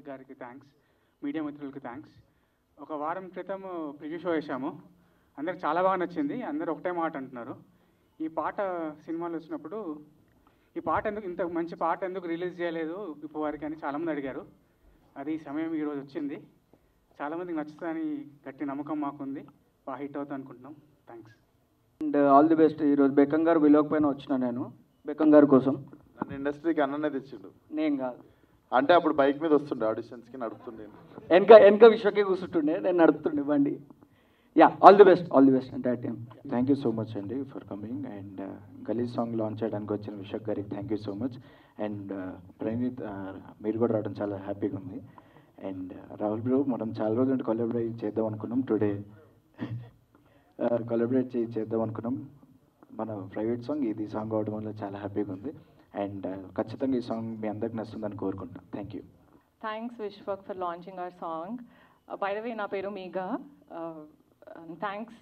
విశ్వక్ గారికి thanks, media మిత్రులకి thanks. ఒక వారం క్రితం ప్రివ్యూ షో వేసాము, అందరికి చాలా బాగా నచ్చింది. అందరూ ఒకటే మాట అంటున్నారు, ఈ పాట సినిమాలో వచ్చినప్పుడు ఈ పాట ఎందుకు, ఇంత మంచి పాట ఎందుకు రిలీజ్ చేయలేదు ఇప్పుడు వారికి అని చాలామంది అడిగారు. అది సమయం ఈరోజు వచ్చింది. చాలామందికి నచ్చుతుందని గట్టి నమ్మకం మాకుంది. బాగా హిట్ అవుతుంది అనుకుంటున్నాం. Thanks and all the best. ఈరోజు బెక్కం గారు విలోకపోయినా వచ్చిన నేను బెక్కం గారి కోసం. నన్ను ఇండస్ట్రీకి అన్ననే తెచ్చిండు. నేను కాదు అంటే అప్పుడు బైక్ మీద వస్తుండే ఆడిషన్స్కి, నడుపుతుండే. వెనక విశ్వకే కూర్చుంటుండే, నేను నడుపుతుండే బండి. యా, ఆల్ ది బెస్ట్ అంటే ఆ time. Thank you so much అండి for coming. And Galeez song launch చేయడానికి వచ్చిన విశ్వక్ గారికి thank you so much. And Praneeth, మీరు కూడా రావడం చాలా హ్యాపీగా ఉంది. అండ్ రాహుల్ బ్రో, మనం చాలా రోజులు అంటే కొలాబరేట్ చేద్దాం అనుకున్నాం. టుడే కొలాబరేట్ చేద్దాం అనుకున్నాం. మన ప్రైవేట్ సాంగ్ ఇది సాంగ్ అవడం వల్ల చాలా హ్యాపీగా ఉంది. అండ్ ఖచ్చితంగా ఈ సాంగ్ మీ అందరికి నచ్చుతుందని కోరుకుంటున్నాను. Thank you. Thanks Vishwak for launching our song. By the way, na peru Meega. Thanks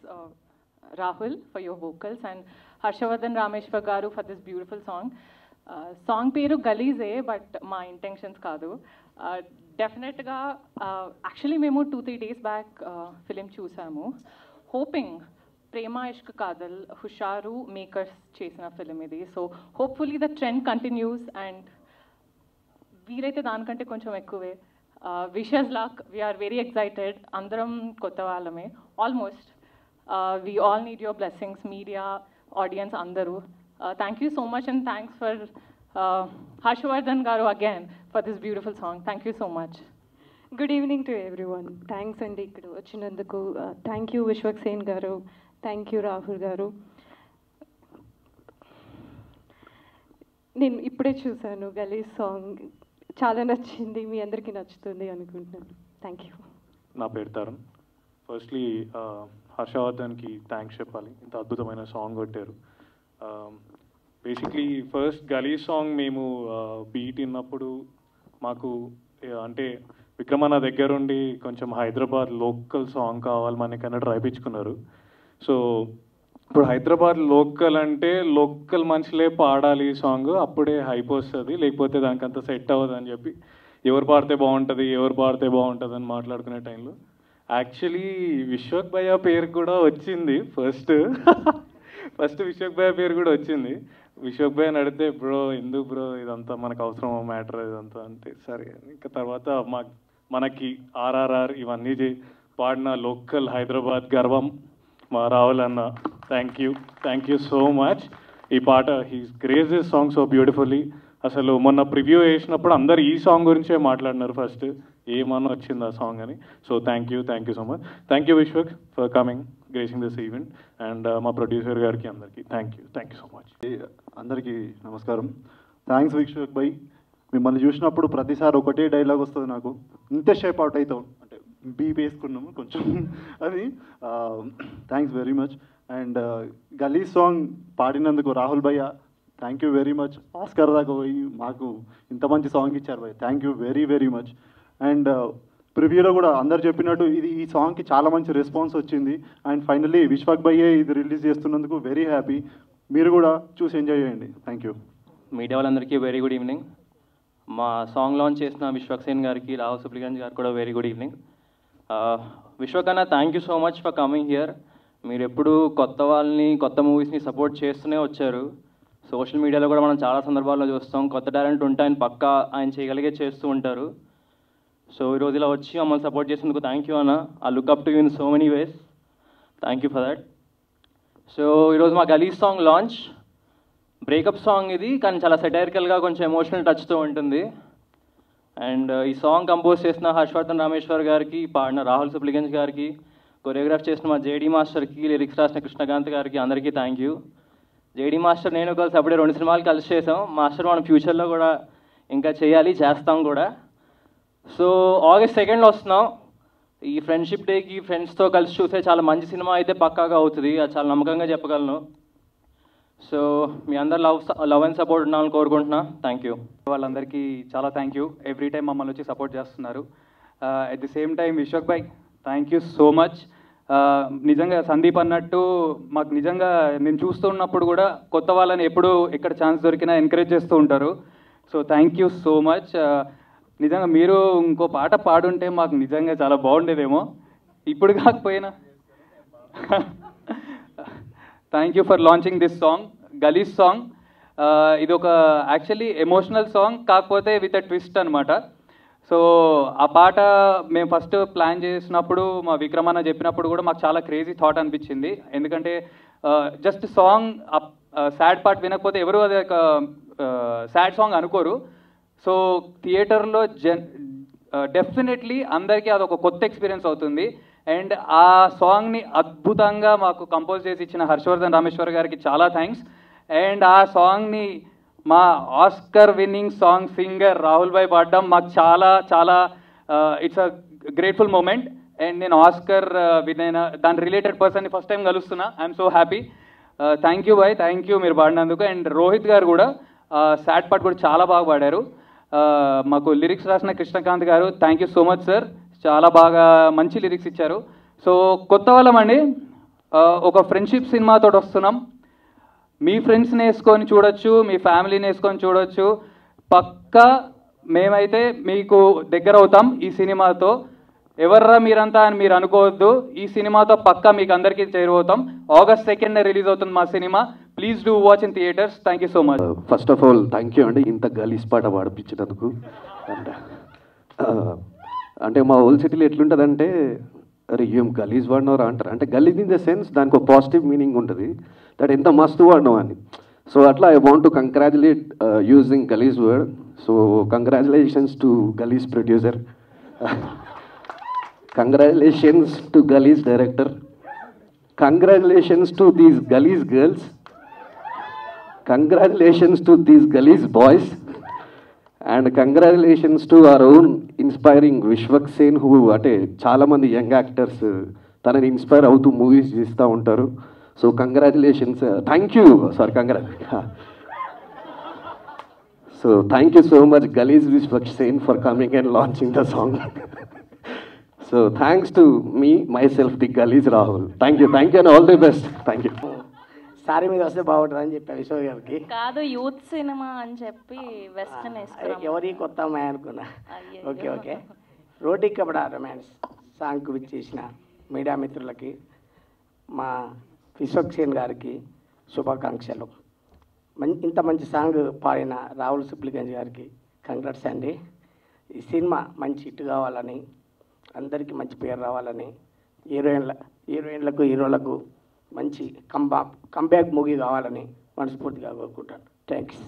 Rahul for your vocals and Harshavardhan Rameshwar garu for this beautiful song. Song peru Galize, but my intentions kaadu. Definitely ga actually memo 2-3 days back film chusamu, hoping Prema Ishq Kadal Husharu makers chesina film idi. So hopefully the trend continues and వీలైతే దానికంటే కొంచెం ఎక్కువే. Wish us luck, we're very excited. అందరం కొత్త వాళ్ళమే almost. We all need your blessings, media, audience అందరూ. Thank you so much and thanks for Harshavardhan garu again for this beautiful song. Thank you so much. Good evening to everyone. Thanks అండి ఇక్కడ వచ్చినందుకు. Thank you Vishwak Sen గారు, thank you Rahul గారు. నేను ఇప్పుడే చూశాను గలీజ్ సాంగ్, చాలా నచ్చింది. మీ అందరికీ నచ్చుతుంది అనుకుంటున్నాను. Thank you. నా పేరు తరుణ్. ఫస్ట్లీ హర్షవర్ధన్కి థ్యాంక్స్ చెప్పాలి, ఇంత అద్భుతమైన సాంగ్ కొట్టారు. బేసిక్లీ ఫస్ట్ గలీజ్ సాంగ్ మేము బీట్ విన్నప్పుడు మాకు అంటే విక్రమన్న దగ్గరుండి కొంచెం హైదరాబాద్ లోకల్ సాంగ్ కావాలి మనకన్నా రాయించుకున్నారు. సో ఇప్పుడు హైదరాబాద్ లోకల్ అంటే లోకల్ మనుషులే పాడాలి ఈ సాంగ్, అప్పుడే హైప్ వస్తుంది, లేకపోతే దానికి అంత సెట్ అవ్వదు అని చెప్పి ఎవరు పాడితే బాగుంటుంది అని మాట్లాడుకునే టైంలో యాక్చువల్లీ విశ్వక్ భయ్య పేరు కూడా వచ్చింది. ఫస్ట్ విశ్వక్ భయ్య పేరు కూడా వచ్చింది. విశ్వక్ భయ్యని అడిగితే బ్రో ఎందుకు బ్రో ఇదంతా మనకు అవసరం మ్యాటర్ ఇదంతా అంటే సరే. ఇంకా తర్వాత మనకి ఆర్ఆర్ఆర్ ఇవన్నీ పాడిన లోకల్ హైదరాబాద్ గర్వం మా రాహుల్ అన్న, థ్యాంక్ యూ సో మచ్. ఈ పాట he's grace this song so beautifully. అసలు మొన్న ప్రివ్యూ వేసినప్పుడు అందరు ఈ సాంగ్ గురించే మాట్లాడినారు ఫస్ట్, ఏమన్నా వచ్చింది ఆ సాంగ్ అని. So thank you so much. Thank you Vishwak for coming, gracing this event. And మా ప్రొడ్యూసర్ గారికి అందరికీ థ్యాంక్ యూ సో మచ్. అందరికీ నమస్కారం. థ్యాంక్స్ విశ్వక్ భాయ్. మిమ్మల్ని చూసినప్పుడు ప్రతిసారి ఒకటే డైలాగ్ వస్తుంది నాకు, ఇంతే షేప్ అవుట్ అవుతాం అంటే బీప్ వేసుకున్నాము కొంచెం అది. Thanks very much. And Galeez song పాడినందుకు రాహుల్ భయ్య thank you very much. Oscar దాకా పోయి మాకు ఇంత మంచి సాంగ్ ఇచ్చారు భయ్య, thank you very much. And ప్రివ్యూలో కూడా అందరు చెప్పినట్టు ఈ సాంగ్కి చాలా మంచి రెస్పాన్స్ వచ్చింది. అండ్ ఫైనల్లీ విశ్వక్ భయ్యే ఇది రిలీజ్ చేస్తున్నందుకు వెరీ హ్యాపీ. మీరు కూడా చూసి ఎంజాయ్ చేయండి. Thank you. మీడియా వాళ్ళందరికీ వెరీ గుడ్ ఈవినింగ్. మా సాంగ్ లాంచ్ చేసిన విశ్వక్ సేన్ గారికి, రాహుల్ సుప్లిగంజ్ గారికి కూడా వెరీ గుడ్ ఈవినింగ్. విశ్వక్ అన్న thank you so much for coming here. మీరు ఎప్పుడు కొత్త వాళ్ళని, కొత్త మూవీస్ని సపోర్ట్ చేస్తూనే వచ్చారు. సోషల్ మీడియాలో కూడా మనం చాలా సందర్భాల్లో చూస్తాం, కొత్త టాలెంట్ ఉంటే ఆయన పక్కా ఆయన చేయగలిగే చేస్తూ ఉంటారు. సో ఈరోజు ఇలా వచ్చి మమ్మల్ని సపోర్ట్ చేసినందుకు థ్యాంక్ యూ అన్న. I look up to you in so many ways. Thank you for that. So ఈరోజు మా గలీజ్ సాంగ్ లాంచ్ బ్రేకప్ సాంగ్ ఇది, కానీ చాలా సెటైరికల్గా కొంచెం ఎమోషనల్ టచ్తో ఉంటుంది. అండ్ ఈ సాంగ్ కంపోజ్ చేసిన హర్షవర్ధన్ రామేశ్వర్ గారికి, పాడిన రాహుల్ సుప్లిగంజ్ గారికి, కొరియోగ్రాఫ్ చేసిన మా జేడీ మాస్టర్కి, లిరిక్స్ రాసిన కృష్ణకాంత్ గారికి అందరికీ థ్యాంక్ యూ. జేడీ మాస్టర్ నేను కలిసి అప్పుడే 2 సినిమాలు కలిసి చేసాం. మాస్టర్ మనం ఫ్యూచర్లో కూడా ఇంకా చేస్తాం కూడా. సో August 2 వస్తున్నాం. ఈ ఫ్రెండ్షిప్ డేకి ఫ్రెండ్స్తో కలిసి చూసే చాలా మంచి సినిమా అయితే పక్కాగా అవుతుంది, అది చాలా నమ్మకంగా చెప్పగలను. సో మీ అందరు లవ్ అండ్ సపోర్ట్ ఉండాలని కోరుకుంటున్నా. Thank you. వాళ్ళందరికీ చాలా థ్యాంక్ యూ. ఎవ్రీ టైం మమ్మల్ని వచ్చి సపోర్ట్ చేస్తున్నారు. At the same time Vishwak Bhai thank you so much. నిజంగా సందీప్ అన్నట్టు మాకు నిజంగా మేము చూస్తూ ఉన్నప్పుడు కూడా కొత్త వాళ్ళని ఎప్పుడు ఎక్కడ ఛాన్స్ దొరికినా ఎంకరేజ్ చేస్తూ ఉంటారు. So thank you so much. నిజంగా మీరు ఇంకో పాట పాడుంటే మాకు నిజంగా చాలా బాగుండేదేమో, ఇప్పుడు కాకపోయినా. Thank you for launching this song, గలీజ్ సాంగ్. ఇది ఒక యాక్చువల్లీ ఎమోషనల్ సాంగ్, కాకపోతే విత్ అ ట్విస్ట్ అనమాట. సో ఆ పాట మేము ఫస్ట్ ప్లాన్ చేసినప్పుడు మా విక్రమన్న చెప్పినప్పుడు కూడా మాకు చాలా క్రేజీ థాట్ అనిపించింది. ఎందుకంటే జస్ట్ సాంగ్ సాడ్ పార్ట్ వినకపోతే ఎవరు అది ఒక సాడ్ సాంగ్ అనుకోరు. సో థియేటర్లో డెఫినెట్లీ అందరికీ అదొక కొత్త ఎక్స్పీరియన్స్ అవుతుంది. అండ్ ఆ సాంగ్ని అద్భుతంగా మాకు కంపోజ్ చేసి ఇచ్చిన హర్షవర్ధన్ రామేశ్వర్ గారికి చాలా థ్యాంక్స్. అండ్ ఆ సాంగ్ని మా Oscar winning song singer Rahul భాయ్ పాడడం మాకు చాలా చాలా it's a grateful moment. And నేను ఆస్కర్ విన్ అయిన దాని రిలేటెడ్ పర్సన్ని ఫస్ట్ టైం కలుస్తున్నా. I'm so happy. Thank you భాయ్, థ్యాంక్ యూ మీరు పాడినందుకు. అండ్ రోహిత్ గారు కూడా సాడ్ పార్ట్ కూడా చాలా బాగా పాడారు. మాకు లిరిక్స్ రాసిన కృష్ణకాంత్ గారు, thank you so much sir, చాలా బాగా మంచి లిరిక్స్ ఇచ్చారు. సో కొత్త వాళ్ళమండి, ఒక ఫ్రెండ్షిప్ సినిమాతో వస్తున్నాం. మీ ఫ్రెండ్స్ని వేసుకొని చూడొచ్చు, మీ ఫ్యామిలీని వేసుకొని చూడొచ్చు. పక్కా మేమైతే మీకు దగ్గర అవుతాం ఈ సినిమాతో. ఎవర్రా మీరంతా అని మీరు అనుకోవద్దు, ఈ సినిమాతో పక్కా మీకు అందరికీ చేరువవుతాం. August 2nd రిలీజ్ అవుతుంది మా cinema. Please do watch in theatres. Thank you so much. First of all thank you అండి ఇంత గలీజ్ పాట పాడిపించినందుకు. అండ్ అంటే మా ఓల్డ్ సిటీలో ఎట్లుంటుందంటే, అరే ఏం గలీజ్ వాడినవరా అంటారు. అంటే గలీజ్ ఇన్ ద సెన్స్ దానికి ఒక పాజిటివ్ మీనింగ్ ఉంటుంది, దట్ ఎంత మస్తు వాడినావు అని. సో అట్లా I want to congratulate using Galeez word. So congratulations to Galeez producer, congratulations to Galeez director, congratulations to these Galeez girls, congratulations to these Galeez boys, and congratulations to our own inspiring Vishwak Sen, who అంటే చాలామంది young actors తనని inspire అవుతూ movies చేస్తూ ఉంటారు. So congratulations, thank you sorry so thank you so much Galeez Vishwak Sen for coming and launching the song. So thanks to me myself the Galeez Rahul. Thank you and all the best. Thank you. Sari మీద వస్తే బాగుంటుంది అని చెప్పా విశ్వ గారికి. కాదు youth cinema అని చెప్పి వెస్టర్న్ ఎవరి కొత్త అమ్మాయి అనుకున్నా. Okay okay. Roti Kapda romance సాంగ్కు విచ్చేసిన మీడియా మిత్రులకి, మా విశ్వక్ సేన్ గారికి శుభాకాంక్షలు. ఇంత మంచి సాంగ్ పాడిన రాహుల్ సుప్లిగంజ్ గారికి కంగ్రాట్స్ అండి. ఈ సినిమా మంచి హిట్ కావాలని, అందరికీ మంచి పేరు రావాలని, హీరోయిన్లకు హీరోలకు మంచి కంబ్యాక్ మూవీ కావాలని మనస్ఫూర్తిగా కోరుకుంటాను. థ్యాంక్స్.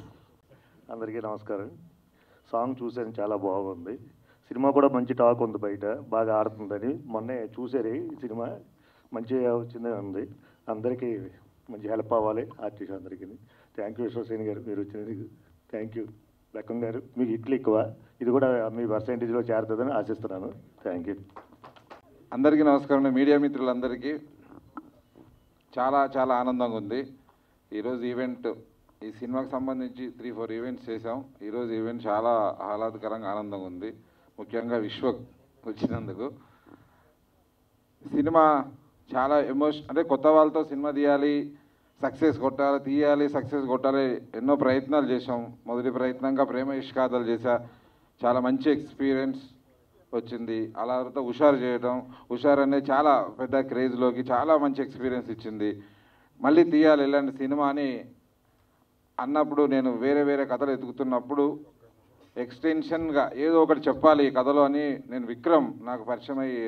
అందరికీ నమస్కారం. సాంగ్ చూసాను, చాలా బాగుంది. సినిమా కూడా మంచి టాక్ ఉంది బయట, బాగా ఆడుతుందని. మొన్నే చూసారు, ఈ సినిమా మంచిగా వచ్చిందని ఉంది. అందరికీ మంచి హెల్ప్ అవ్వాలి ఆర్టిస్ట్ అందరికీ. థ్యాంక్ యూ విశ్వసేన్ గారు, మీరు వచ్చినందుకు థ్యాంక్ యూ. లక్కం గారు, మీకు ఇట్లు ఎక్కువ, ఇది కూడా మీ పర్సెంటేజ్లో చేరుతుందని ఆశిస్తున్నాను. Thank you. అందరికీ నమస్కారం. మీడియా మిత్రులందరికీ చాలా చాలా ఆనందంగా ఉంది. ఈరోజు ఈవెంట్, ఈ సినిమాకి సంబంధించి 3-4 ఈవెంట్స్ చేసాం. ఈరోజు ఈవెంట్ చాలా ఆహ్లాదకరంగా ఆనందంగా ఉంది, ముఖ్యంగా విశ్వక్ వచ్చినందుకు. సినిమా చాలా అంటే కొత్త వాళ్ళతో సినిమా తీయాలి, సక్సెస్ కొట్టాలి, ఎన్నో ప్రయత్నాలు చేసాం. మొదటి ప్రయత్నంగా ప్రేమ ఇష్కాదాలు చేశా, చాలా మంచి ఎక్స్పీరియన్స్ వచ్చింది. అలా తర్వాత హుషార్ అనేది చాలా పెద్ద క్రేజ్లోకి చాలా మంచి ఎక్స్పీరియన్స్ ఇచ్చింది. మళ్ళీ తీయాలి ఇలాంటి సినిమా అని అన్నప్పుడు, నేను వేరే కథలు ఎదుగుతున్నప్పుడు ఎక్స్టెన్షన్గా ఏదో ఒకటి చెప్పాలి ఈ కథలో అని నేను విక్రమ్ నాకు పరిచయం అయ్యి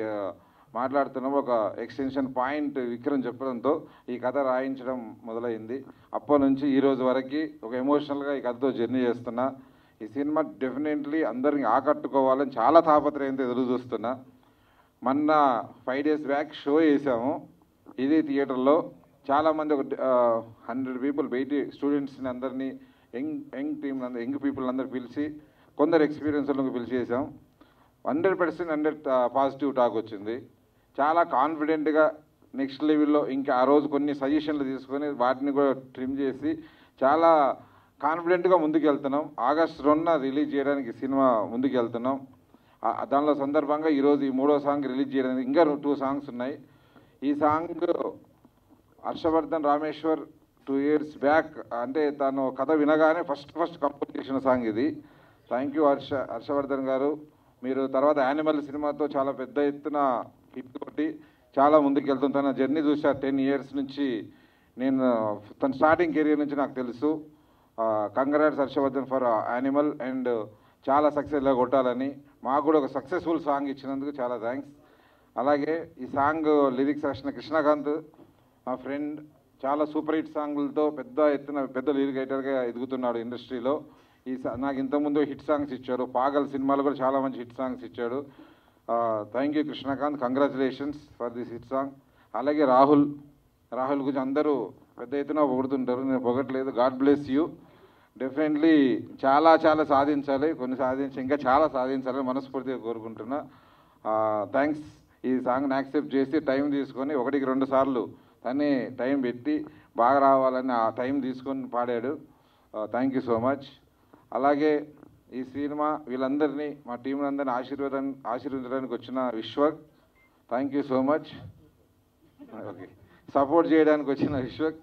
మాట్లాడుతున్నప్పుడు ఒక ఎక్స్టెన్షన్ పాయింట్ విక్రమ్ చెప్పడంతో ఈ కథ రాయించడం మొదలైంది. అప్పటి నుంచి ఈరోజు వరకు ఒక ఎమోషనల్గా ఈ కథతో జర్నీ చేస్తున్నా. ఈ సినిమా డెఫినెట్లీ అందరిని ఆకట్టుకోవాలని చాలా తాపత్రయంతో ఎదురు చూస్తున్నా. మొన్న 5 days బ్యాక్ షో చేసాము ఇదే థియేటర్లో. చాలామంది ఒక 100 people బయటి స్టూడెంట్స్ని అందరినీ యంగ్ పీపుల్ అందరు పిలిచి, కొందరు ఎక్స్పీరియన్స్లకు పిలిచి చేసాం. 100% పాజిటివ్ టాక్ వచ్చింది. చాలా కాన్ఫిడెంట్గా నెక్స్ట్ లెవెల్లో ఇంకా ఆ రోజు కొన్ని సజెషన్లు తీసుకొని వాటిని కూడా ట్రిమ్ చేసి చాలా కాన్ఫిడెంట్గా ముందుకెళ్తున్నాం. August 2న రిలీజ్ చేయడానికి సినిమా ముందుకెళ్తున్నాం. దానిలో సందర్భంగా ఈరోజు ఈ 3వ సాంగ్ రిలీజ్ చేయడానికి ఇంకా 2 సాంగ్స్ ఉన్నాయి. ఈ song Harshavardhan Rameshwar 2 years back, అంటే తను కథ వినగానే ఫస్ట్ కంపోజ్ చేసిన సాంగ్ ఇది. థ్యాంక్ యూ హర్షవర్ధన్ గారు. మీరు తర్వాత యానిమల్ సినిమాతో చాలా పెద్ద ఎత్తున హిట్ కొట్టి చాలా ముందుకు వెళ్తుంది. తన జర్నీ చూసా 10 years నుంచి. నేను తన స్టార్టింగ్ కెరీర్ నుంచి నాకు తెలుసు. Congrats Harshavardhan for Animal and చాలా సక్సెస్గా కొట్టాలని. మాకు కూడా ఒక సక్సెస్ఫుల్ సాంగ్ ఇచ్చినందుకు చాలా థ్యాంక్స్. అలాగే ఈ సాంగ్ లిరిక్స్ రాసిన కృష్ణకాంత్ మా ఫ్రెండ్, చాలా సూపర్ హిట్ సాంగులతో పెద్ద ఎత్తున పెద్ద లిరిక్ రైటర్గా ఎదుగుతున్నాడు ఇండస్ట్రీలో. నాకు ఇంతకుముందు హిట్ సాంగ్స్ ఇచ్చాడు. పాగల్ సినిమాలో కూడా చాలా మంచి హిట్ సాంగ్స్ ఇచ్చాడు. Thank you Krishnakanth, congratulations for this hit song. అలాగే రాహుల్ గురించి అందరూ పెద్ద ఎత్తున పొగుడుతుంటారు, నేను పొగట్లేదు. God bless you. డెఫినెట్లీ చాలా చాలా సాధించాలి, కొన్ని సాధించి ఇంకా చాలా సాధించాలని మనస్ఫూర్తిగా కోరుకుంటున్నా. థ్యాంక్స్. ఈ సాంగ్ని యాక్సెప్ట్ చేసి టైం తీసుకొని 1-2 సార్లు తనే టైం పెట్టి బాగా రావాలని ఆ టైం తీసుకొని పాడాడు. Thank you so much. అలాగే ఈ సినిమా వీళ్ళందరినీ మా టీం అందరినీ ఆశీర్వదించడానికి వచ్చిన Vishwak, thank you so much. Okay, support చేయడానికి వచ్చిన Vishwak,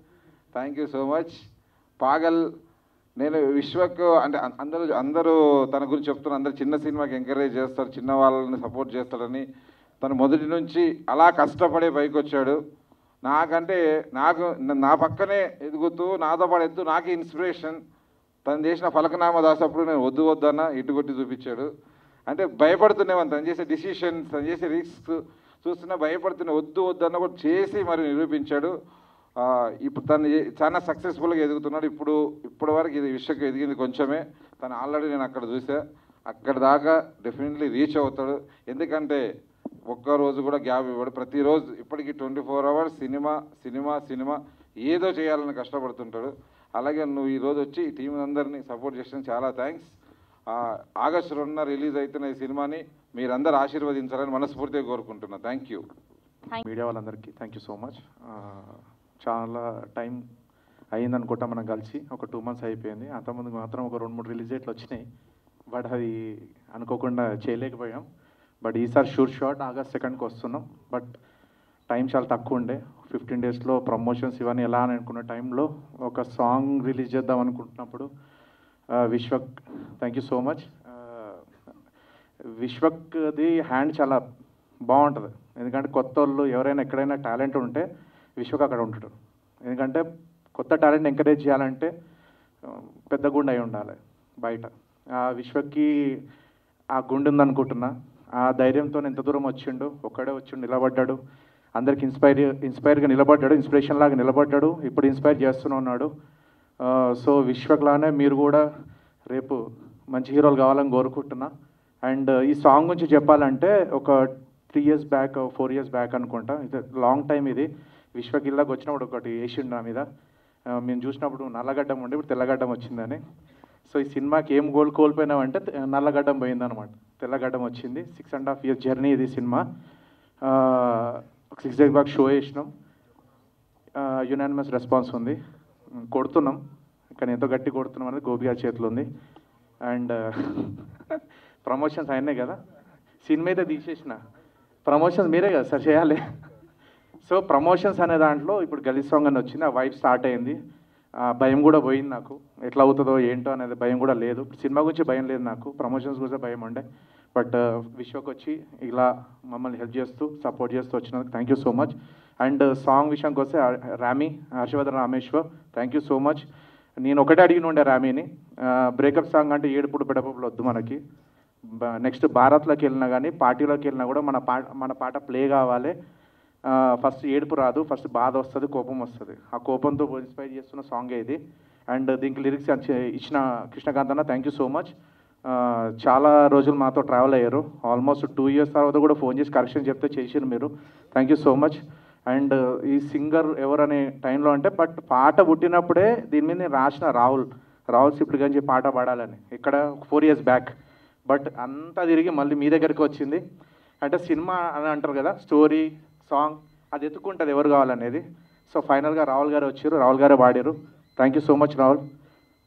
thank you so much. Paagal, నేను విశ్వక్ అంటే అందరూ తన గురించి చెప్తున్నారు, అందరు చిన్న సినిమాకి ఎంకరేజ్ చేస్తారు, చిన్న వాళ్ళని సపోర్ట్ చేస్తాడని. తను మొదటి నుంచి అలా కష్టపడే పైకి వచ్చాడు. నా పక్కనే ఎదుగుతూ నాతో పాటు ఎత్తు నాకే ఇన్స్పిరేషన్. తను చేసిన ఫలకనామా దాసప్పుడు నేను వద్దన్న ఇటుకొట్టి చూపించాడు. అంటే భయపడుతున్నామని తను చేసే డిసిషన్స్, తను చేసే రిస్క్ చూస్తున్నా భయపడుతున్నా, వద్దన్న కూడా చేసి మరి నిరూపించాడు. ఇప్పుడు తను చాలా సక్సెస్ఫుల్గా ఎదుగుతున్నాడు. ఇప్పటి వరకు ఇది విషయం ఎదిగింది కొంచెమే. తను ఆల్రెడీ నేను అక్కడ చూసా, అక్కడ దాకా డెఫినెట్లీ రీచ్ అవుతాడు. ఎందుకంటే ఒక్కరోజు కూడా గ్యాప్ ఇవ్వడు. ప్రతిరోజు ఇప్పటికీ 24 hours సినిమా ఏదో చేయాలని కష్టపడుతుంటాడు. అలాగే నువ్వు ఈరోజు వచ్చి ఈ టీం అందరినీ సపోర్ట్ చేసిన చాలా థ్యాంక్స్. August 2న రిలీజ్ అవుతున్న ఈ సినిమాని మీరందరూ ఆశీర్వదించాలని మనస్ఫూర్తిగా కోరుకుంటున్నా. Thank you. మీడియా వాళ్ళందరికీ థ్యాంక్ యూ సో మచ్. చాలా టైం అయిందనుకుంటా మనం కలిసి, ఒక 2 months అయిపోయింది. అంతకుముందు మాత్రం ఒక 2-3 రిలీజ్ డేట్లు వచ్చినాయి, బట్ అది అనుకోకుండా చేయలేకపోయాం. బట్ ఈసారి షాట్ August 2కి వస్తున్నాం. బట్ టైం చాలా తక్కువ ఉండే, 15 daysలో ప్రమోషన్స్ ఇవన్నీ ఎలా అని అనుకున్న టైంలో ఒక సాంగ్ రిలీజ్ చేద్దాం అనుకుంటున్నప్పుడు Vishwak, thank you so much. విశ్వక్ది హ్యాండ్ చాలా బాగుంటుంది. ఎందుకంటే కొత్త వాళ్ళు ఎవరైనా ఎక్కడైనా టాలెంట్ ఉంటే విశ్వక్ అక్కడ ఉంటాడు. ఎందుకంటే కొత్త టాలెంట్ ఎంకరేజ్ చేయాలంటే పెద్ద గుండె అయి ఉండాలి బయట. విశ్వక్కి ఆ గుండె ఉందనుకుంటున్నా. ఆ ధైర్యంతో ఎంత దూరం వచ్చిండు, ఒక్కడే వచ్చి నిలబడ్డాడు, అందరికి ఇన్స్పైర్గా నిలబడ్డాడు, ఇన్స్పిరేషన్ లాగా నిలబడ్డాడు. ఇప్పుడు ఇన్స్పైర్ చేస్తూనే ఉన్నాడు. సో విశ్వక్లానే మీరు కూడా రేపు మంచి హీరోలు కావాలని కోరుకుంటున్నా. అండ్ ఈ సాంగ్ గురించి చెప్పాలంటే ఒక 3 years బ్యాక్ 4 years బ్యాక్ అనుకుంటా, ఇది లాంగ్ టైం. ఇది విశ్వక్ ఇళ్ళకి వచ్చినప్పుడు ఒకటి వేసిండు నా మీద. మేము చూసినప్పుడు నల్లగడ్డం ఉండి ఇప్పుడు తెల్లగడ్డం వచ్చిందని. సో ఈ సినిమాకి ఏం కోల్పోయినామంటే నల్లగడ్డం పోయిందనమాట, తెల్లగడ్డం వచ్చింది. 6.5 years జర్నీ ఇది సినిమా. 6 days బ్యాక్ షో వేసినాం, యునానిమస్ రెస్పాన్స్ ఉంది. కొడుతున్నాం, కానీ ఎంతో గట్టి కొడుతున్నాం అనేది గోపి గారి చేతిలో ఉంది. అండ్ ప్రమోషన్స్ అయినాయి కదా, సినిమా అయితే తీసేసిన, ప్రమోషన్స్ మీరే కదా సార్ చేయాలి. సో ప్రమోషన్స్ అనే దాంట్లో ఇప్పుడు గలీజ్ సాంగ్ అని వచ్చింది, ఆ వైబ్ స్టార్ట్ అయింది. భయం కూడా పోయింది నాకు, ఎట్లా అవుతుందో ఏంటో అనేది భయం కూడా లేదు. సినిమా గురించి భయం లేదు నాకు, ప్రమోషన్స్ గురించి భయం ఉండే. బట్ విశ్వక్ వచ్చి ఇలా మమ్మల్ని హెల్ప్ చేస్తూ సపోర్ట్ చేస్తూ వచ్చినందుకు thank you so much. And song విషయానికి వస్తే Harshavardhan Rameshwar, thank you so much. నేను ఒకటే అడిగిన ఉండే రామీని, బ్రేకప్ సాంగ్ అంటే ఏడుపుడు పెడపలు వద్దు మనకి. నెక్స్ట్ భారత్లోకి వెళ్ళినా కానీ పార్టీలోకి వెళ్ళినా కూడా మన పాట ప్లే కావాలి. ఫస్ట్ ఏడుపు రాదు, ఫస్ట్ బాధ వస్తుంది, కోపం వస్తుంది. ఆ కోపంతో ఇన్స్పైర్ చేస్తున్న సాంగే ఇది. అండ్ దీనికి లిరిక్స్ ఇచ్చిన కృష్ణకాంత్ అన్న థ్యాంక్ యూ సో మచ్. చాలా రోజులు మాతో ట్రావెల్ అయ్యారు, ఆల్మోస్ట్ 2 years తర్వాత కూడా ఫోన్ చేసి కరెక్షన్ చెప్తే చేసారు మీరు, thank you so much. And ఈ సింగర్ ఎవరనే టైంలో అంటే బట్ పాట పుట్టినప్పుడే దీని మీద నేను రాసిన రాహుల్ సిప్లి గంజి పాట పాడాలని ఇక్కడ 4 years బ్యాక్. బట్ అంతా తిరిగి మళ్ళీ మీ దగ్గరికి వచ్చింది. అంటే సినిమా అని అంటారు కదా, స్టోరీ సాంగ్ అది ఎత్తుకుంటుంది ఎవరు కావాలనేది. సో ఫైనల్గా రాహుల్ గారు వచ్చారు, రాహుల్ గారే పాడారు. Thank you so much Rahul,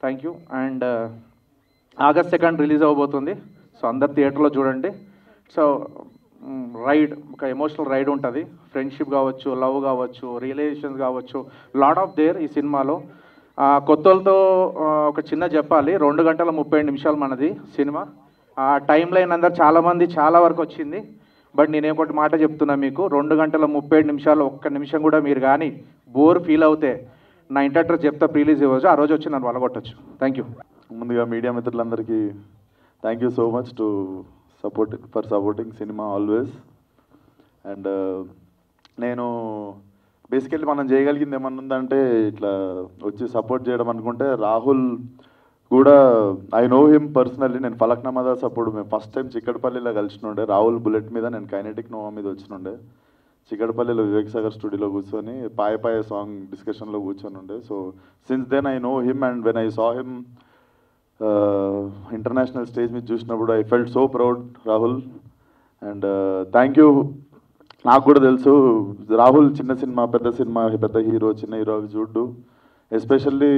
thank you. And August 2nd release అవ్వబోతుంది. సో అందరు థియేటర్లో చూడండి. సో రైడ్, ఒక ఎమోషనల్ రైడ్ ఉంటుంది. ఫ్రెండ్షిప్ కావచ్చు, లవ్ కావచ్చు, రియలైజేషన్స్ కావచ్చు, లాట్ ఆఫ్ దేర్ ఈ సినిమాలో. కొత్తలతో ఒక చిన్న చెప్పాలి, 2 గంటల 30 నిమిషాలు మనది సినిమా. టైం లైన్ అందరు చాలామంది చాలా వరకు వచ్చింది. బట్ నేనే ఒకటి మాట చెప్తున్నా మీకు, 2 గంటల 30 నిమిషాలు ఒక్క నిమిషం కూడా మీరు కానీ బోర్ ఫీల్ అవుతే నా ఇంటి అడ్రస్ చెప్తా, ప్రీలీజ్ ఇవ్వచ్చు, ఆ రోజు వచ్చి నన్ను వలగొట్టచ్చు. Thank you. ముందుగా మీడియా మిత్రులందరికీ thank you so much for supporting సినిమా ఆల్వేస్. అండ్ నేను బేసికల్లీ మనం చేయగలిగింది ఏమన్నా ఉందంటే ఇట్లా వచ్చి సపోర్ట్ చేయడం అనుకుంటే, రాహుల్ కూడా ఐ నో హిమ్ పర్సనల్లీ. నేను ఫలక్నామాదాస్ అప్పుడు మేము ఫస్ట్ టైం చిక్కడపల్లిలో కలిసినుండే, రాహుల్ బుల్లెట్ మీద, నేను కైనెటిక్ నోవా మీద వచ్చినుండే. చిక్కడపల్లిలో వివేక్ సాగర్ స్టూడియోలో కూర్చొని పాయ సాంగ్ డిస్కషన్లో కూర్చొని ఉండే. So since then I know him and when I saw him international stage మీద చూసినప్పుడు I felt so proud Rahul. And thank you. నాకు కూడా తెలుసు రాహుల్ చిన్న సినిమా పెద్ద హీరో చిన్న హీరో అవి చూడ్డు. ఎస్పెషల్లీ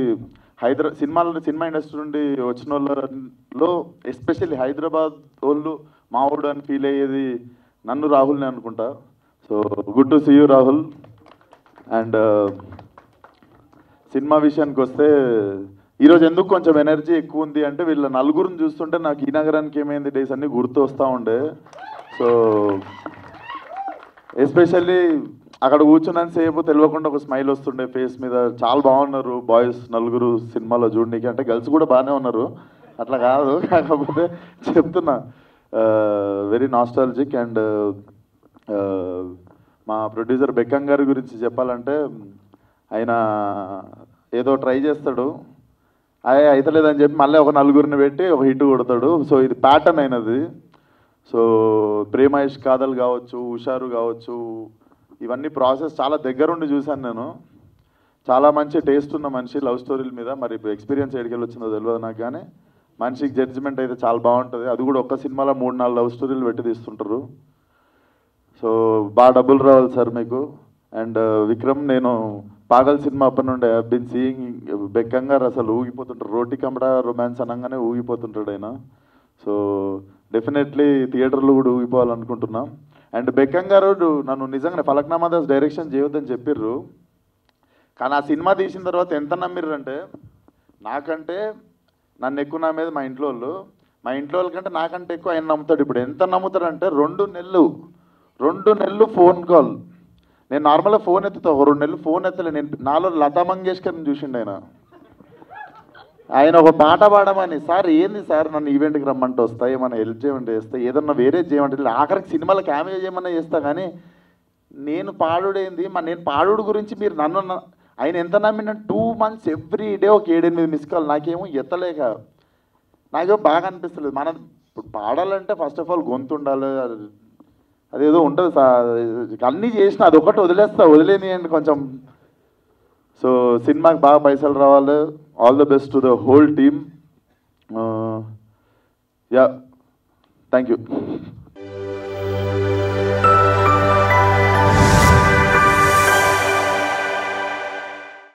సినిమా ఇండస్ట్రీ నుండి వచ్చిన వాళ్ళలో ఎస్పెషల్లీ హైదరాబాద్ వాళ్ళు మా ఊడు అని ఫీల్ అయ్యేది నన్ను రాహుల్ని అనుకుంటా. So good to see you Rahul. And cinema విషయానికి వస్తే ఈరోజు ఎందుకు కొంచెం ఎనర్జీ ఎక్కువ ఉంది అంటే, వీళ్ళ నలుగురిని చూస్తుంటే నాకు ఈ నగరానికి ఏమైంది డేస్ అన్నీ గుర్తు వస్తూ ఉండే. సో ఎస్పెషల్లీ అక్కడ కూర్చున్నాను సేపు తెలియకుండా ఒక స్మైల్ వస్తుండే ఫేస్ మీద. చాలా బాగున్నారు బాయ్స్ నలుగురు సినిమాలో చూడడానికి. అంటే గర్ల్స్ కూడా బాగానే ఉన్నారు, అట్లా కాదు, కాకపోతే చెప్తున్నా వెరీ నాస్టాలజిక్. అండ్ మా ప్రొడ్యూసర్ బెక్కం గారి గురించి చెప్పాలంటే, ఆయన ఏదో ట్రై చేస్తాడు, అయితలేదని చెప్పి మళ్ళీ ఒక నలుగురిని పెట్టి ఒక హిట్ కొడతాడు. సో ఇది ప్యాటర్న్ అయినది. సో ప్రేమ ఇష్క్ కాదల్ కావచ్చు, హుషారు కావచ్చు, ఇవన్నీ ప్రాసెస్ చాలా దగ్గరుండి చూశాను నేను. చాలా మంచి టేస్ట్ ఉన్న మనిషి లవ్ స్టోరీల మీద. మరి ఎక్స్పీరియన్స్ ఎడికెళ్ళి వచ్చిందో తెలియదు నాకు, కానీ మనిషికి జడ్జిమెంట్ అయితే చాలా బాగుంటుంది. అది కూడా ఒక్క సినిమాలో 3-4 లవ్ స్టోరీలు పెట్టి తీస్తుంటారు. సో బాగా డబ్బులు రావాలి సార్ మీకు. అండ్ విక్రమ్, నేను పాగల్ సినిమా అప్పటి నుండి ఐ బీన్ సీయింగ్ బెక్కం గారు అసలు ఊగిపోతుంటారు. రోటీ కమడా రొమాన్స్ అనగానే ఊగిపోతుంటాడు ఆయన. సో డెఫినెట్లీ థియేటర్లో కూడా ఊగిపోవాలనుకుంటున్నాం. అండ్ బెక్కం గారు నన్ను నిజంగానే ఫలక్నామాదాస్ డైరెక్షన్ చేయొద్దని చెప్పిర్రు, కానీ ఆ సినిమా తీసిన తర్వాత ఎంత నమ్మిర్రు అంటే, నాకంటే నన్ను ఎక్కువ నమ్మేది మా ఇంట్లో వాళ్ళ కంటే నాకంటే ఎక్కువ ఆయన నమ్ముతాడు. ఇప్పుడు ఎంత నమ్ముతాడంటే 2 నెలలు ఫోన్ కాల్. నేను నార్మల్గా ఫోన్ ఎత్తుతా, 2 నెలలు ఫోన్ ఎత్తలే. నేను నాలో లతా మంగేష్కర్ని చూసిండు ఆయన ఒక పాట పాడమని, సార్ ఏంది సార్ నన్ను ఈవెంట్కి రమ్మంటే వస్తా, ఏమన్నా హెల్ప్ చేయమంటే చేస్తా, ఏదన్నా వేరే చేయమంటే, ఆఖరికి సినిమాలో క్యామియో చేయమన్నా చేస్తా, కానీ నేను పాడుడేంది నేను పాడుడు గురించి మీరు నన్ను ఆయన ఎంత నమ్మిన 2 months ఎవ్రీ డే ఒక 7-8 మిస్ కాల్. నాకేమో ఎత్తలేక నాకేమో బాగా అనిపిస్తలేదు. మనం ఇప్పుడు పాడాలంటే ఫస్ట్ ఆఫ్ ఆల్ గొంతు ఉండాలి, అదేదో ఉంటుంది అన్నీ చేసిన అదొకటి వదిలేనియండి కొంచెం. సో సినిమాకి బాగా పైసలు రావాలి. All the best to the whole team. Yeah, thank you.